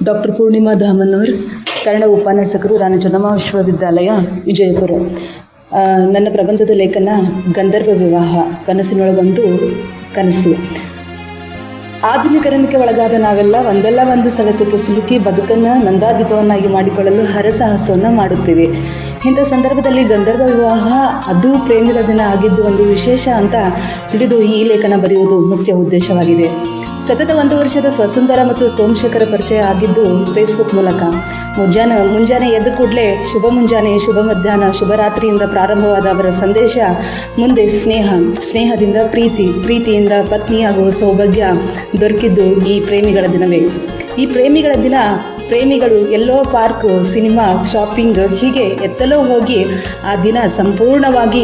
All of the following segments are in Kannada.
ಡಾಕ್ಟರ್ ಪೂರ್ಣಿಮಾ ಧಾಮನ್ನೂರ್, ಕನ್ನಡ ಉಪನ್ಯಾಸಕರು, ರಾಣಿ ಚೆನ್ನಮ್ಮ ವಿಶ್ವವಿದ್ಯಾಲಯ, ವಿಜಯಪುರ. ನನ್ನ ಪ್ರಬಂಧದ ಲೇಖನ ಗಂಧರ್ವ ವಿವಾಹ, ಕನಸಿನೊಳಗೊಂದು ಕನಸು. ಆಧುನೀಕರಣಕ್ಕೆ ಒಳಗಾದ ನಾವೆಲ್ಲ ಒಂದಲ್ಲ ಒಂದು ಸೆಳೆತಕ್ಕೆ ಸಿಲುಕಿ ಬದುಕನ್ನು ನಂದಾದೀಪವನ್ನಾಗಿ ಮಾಡಿಕೊಳ್ಳಲು ಹರಸಾಹಸವನ್ನು ಮಾಡುತ್ತೇವೆ. ಇಂಥ ಸಂದರ್ಭದಲ್ಲಿ ಗಂಧರ್ವ ವಿವಾಹ ಅದು ಪ್ರೇಮಿಗಳ ದಿನ ಆಗಿದ್ದು ಒಂದು ವಿಶೇಷ ಅಂತ ತಿಳಿದು ಈ ಲೇಖನ ಬರೆಯುವುದು ಮುಖ್ಯ ಉದ್ದೇಶವಾಗಿದೆ. ಸತತ 1 ವರ್ಷದ ಸ್ವಸುಂದರ ಮತ್ತು ಸೋಮಶೇಖರ ಪರಿಚಯ ಆಗಿದ್ದು ಫೇಸ್ಬುಕ್ ಮೂಲಕ. ಮುಂಜಾನೆ ಎದ್ದ ಕೂಡಲೇ ಶುಭ ಮುಂಜಾನೆ, ಶುಭ ಮಧ್ಯಾಹ್ನ, ಶುಭರಾತ್ರಿಯಿಂದ ಪ್ರಾರಂಭವಾದ ಅವರ ಸಂದೇಶ ಮುಂದೆ ಸ್ನೇಹದಿಂದ ಪ್ರೀತಿಯಿಂದ ಪತ್ನಿಯಾಗುವ ಸೌಭಾಗ್ಯ ದೊರಕಿದ್ದು ಈ ಪ್ರೇಮಿಗಳ ದಿನವೇ. ಈ ಪ್ರೇಮಿಗಳ ದಿನ ಪ್ರೇಮಿಗಳು ಎಲ್ಲೋ ಪಾರ್ಕ್, ಸಿನಿಮಾ, ಶಾಪಿಂಗ್ ಹೀಗೆ ಎತ್ತಲೋ ಹೋಗಿ ಆ ದಿನ ಸಂಪೂರ್ಣವಾಗಿ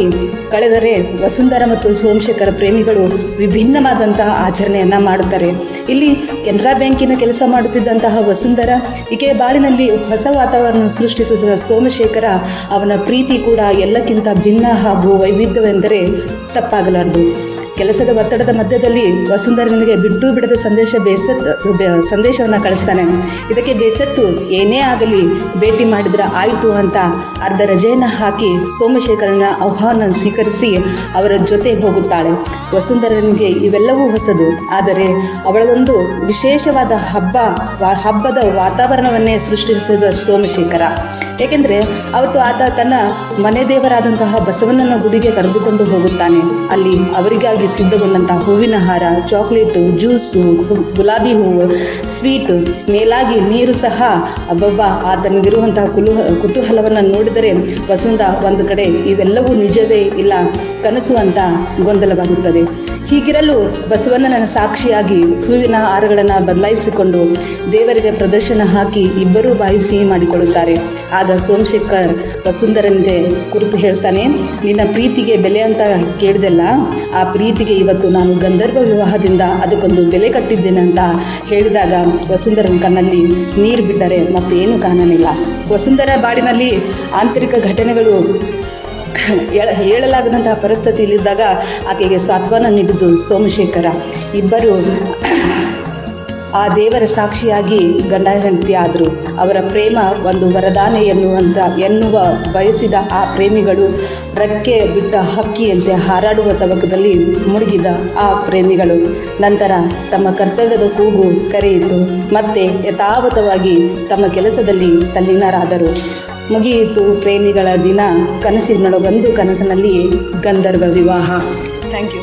ಕಳೆದರೆ, ವಸುಂಧರ ಮತ್ತು ಸೋಮಶೇಖರ ಪ್ರೇಮಿಗಳು ವಿಭಿನ್ನವಾದಂತಹ ಆಚರಣೆಯನ್ನ ಮಾಡುತ್ತಾರೆ. ಇಲ್ಲಿ ಕೆನರಾ ಬ್ಯಾಂಕಿನ ಕೆಲಸ ಮಾಡುತ್ತಿದ್ದಂತಹ ವಸುಂಧರ, ಈಕೆಯ ಬಾಳಿನಲ್ಲಿ ಹೊಸ ವಾತಾವರಣ ಸೃಷ್ಟಿಸಿದ ಸೋಮಶೇಖರ, ಅವನ ಪ್ರೀತಿ ಕೂಡ ಎಲ್ಲಕ್ಕಿಂತ ಭಿನ್ನ ಹಾಗೂ ವೈವಿಧ್ಯವೆಂದರೆ ತಪ್ಪಾಗಲಾರದು. ಕೆಲಸದ ಒತ್ತಡದ ಮಧ್ಯದಲ್ಲಿ ವಸುಂಧರನಿಗೆ ಬಿಟ್ಟು ಬಿಡದ ಸಂದೇಶವನ್ನು ಕಳಿಸ್ತಾನೆ. ಇದಕ್ಕೆ ಬೇಸತ್ತು ಏನೇ ಆಗಲಿ ಭೇಟಿ ಮಾಡಿದ್ರೆ ಆಯಿತು ಅಂತ ಅರ್ಧ ರಜೆಯನ್ನು ಹಾಕಿ ಸೋಮಶೇಖರನ ಆಹ್ವಾನ ಸ್ವೀಕರಿಸಿ ಅವರ ಜೊತೆ ಹೋಗುತ್ತಾಳೆ. ವಸುಂಧರನಿಗೆ ಇವೆಲ್ಲವೂ ಹೊಸದು, ಆದರೆ ಅವಳದೊಂದು ವಿಶೇಷವಾದ ಹಬ್ಬದ ವಾತಾವರಣವನ್ನೇ ಸೃಷ್ಟಿಸಿದ ಸೋಮಶೇಖರ. ಏಕೆಂದರೆ ಅವತ್ತು ಆತ ತನ್ನ ಮನೆ ದೇವರಾದಂತಹ ಬಸವಣ್ಣನ ಗುಡಿಗೆ ಕರೆದುಕೊಂಡು ಹೋಗುತ್ತಾನೆ. ಅಲ್ಲಿ ಅವರಿಗಾಗಿ ಸಿದ್ಧಗೊಂಡಂತಹ ಹೂವಿನ ಹಾರ, ಚಾಕ್ಲೇಟು, ಜ್ಯೂಸು, ಗುಲಾಬಿ ಹೂವು, ಸ್ವೀಟು, ಮೇಲಾಗಿ ನೀರು ಸಹ. ಆತನಿಗಿರುವಂತಹ ಕುತೂಹಲವನ್ನು ನೋಡಿದರೆ ವಸುಂಧ ಒಂದು ಕಡೆ ಇವೆಲ್ಲವೂ ನಿಜವೇ ಇಲ್ಲ ಕನಸು ಅಂತ ಗೊಂದಲವಾಗುತ್ತದೆ. ಹೀಗಿರಲು ಬಸವಣ್ಣನ ಸಾಕ್ಷಿಯಾಗಿ ಹೂವಿನ ಹಾರಗಳನ್ನು ಬದಲಾಯಿಸಿಕೊಂಡು ದೇವರಿಗೆ ಪ್ರದರ್ಶನ ಹಾಕಿ ಇಬ್ಬರೂ ಬಾಯಿ ಸಿಹಿ ಮಾಡಿಕೊಳ್ಳುತ್ತಾರೆ. ಆಗ ಸೋಮಶೇಖರ್ ವಸುಂಧರನಿಗೆ ಕುರಿತು ಹೇಳ್ತಾನೆ, ನಿನ್ನ ಪ್ರೀತಿಗೆ ಬೆಲೆ ಅಂತ ಕೇಳಿದೆಲ್ಲ, ಆ ಪ್ರೀತಿಗೆ ಇವತ್ತು ನಾನು ಗಂಧರ್ವ ವಿವಾಹದಿಂದ ಅದಕ್ಕೊಂದು ಬೆಲೆ ಕಟ್ಟಿದ್ದೇನೆ ಅಂತ ಹೇಳಿದಾಗ ವಸುಂಧರನ ಕಣ್ಣಲ್ಲಿ ನೀರು ಬಿಟ್ಟರೆ ಮತ್ತೇನು ಕಾಣಲಿಲ್ಲ. ವಸುಂಧರ ಬಾಡಿನಲ್ಲಿ ಆಂತರಿಕ ಘಟನೆಗಳು ಹೇಳಲಾಗದಂತಹ ಪರಿಸ್ಥಿತಿಯಲ್ಲಿದ್ದಾಗ ಆಕೆಗೆ ಸಾಂತ್ವನ ನೀಡಿದ್ದು ಸೋಮಶೇಖರ. ಇಬ್ಬರು ಆ ದೇವರ ಸಾಕ್ಷಿಯಾಗಿ ಗಂಡ ಹೆಂಡತಿ ಆದರು. ಅವರ ಪ್ರೇಮ ಒಂದು ವರದಾನ ಎನ್ನುವ ಬಯಸಿದ ಆ ಪ್ರೇಮಿಗಳು ರೆಕ್ಕೆ ಬಿಟ್ಟ ಹಕ್ಕಿಯಂತೆ ಹಾರಾಡುವ ತವಕದಲ್ಲಿ ಮುಳುಗಿದ ಆ ಪ್ರೇಮಿಗಳು ನಂತರ ತಮ್ಮ ಕರ್ತವ್ಯದ ಕೂಗು ಕರೆಯಿತು. ಮತ್ತೆ ಯಥಾವತ್ತವಾಗಿ ತಮ್ಮ ಕೆಲಸದಲ್ಲಿ ತಲ್ಲೀನರಾದರು. ಮುಗಿಯಿತು ಪ್ರೇಮಿಗಳ ದಿನ, ಕನಸಿನೊಳಗೊಂದು ಕನಸಿನಲ್ಲಿ ಗಂಧರ್ವ ವಿವಾಹ. Thank you.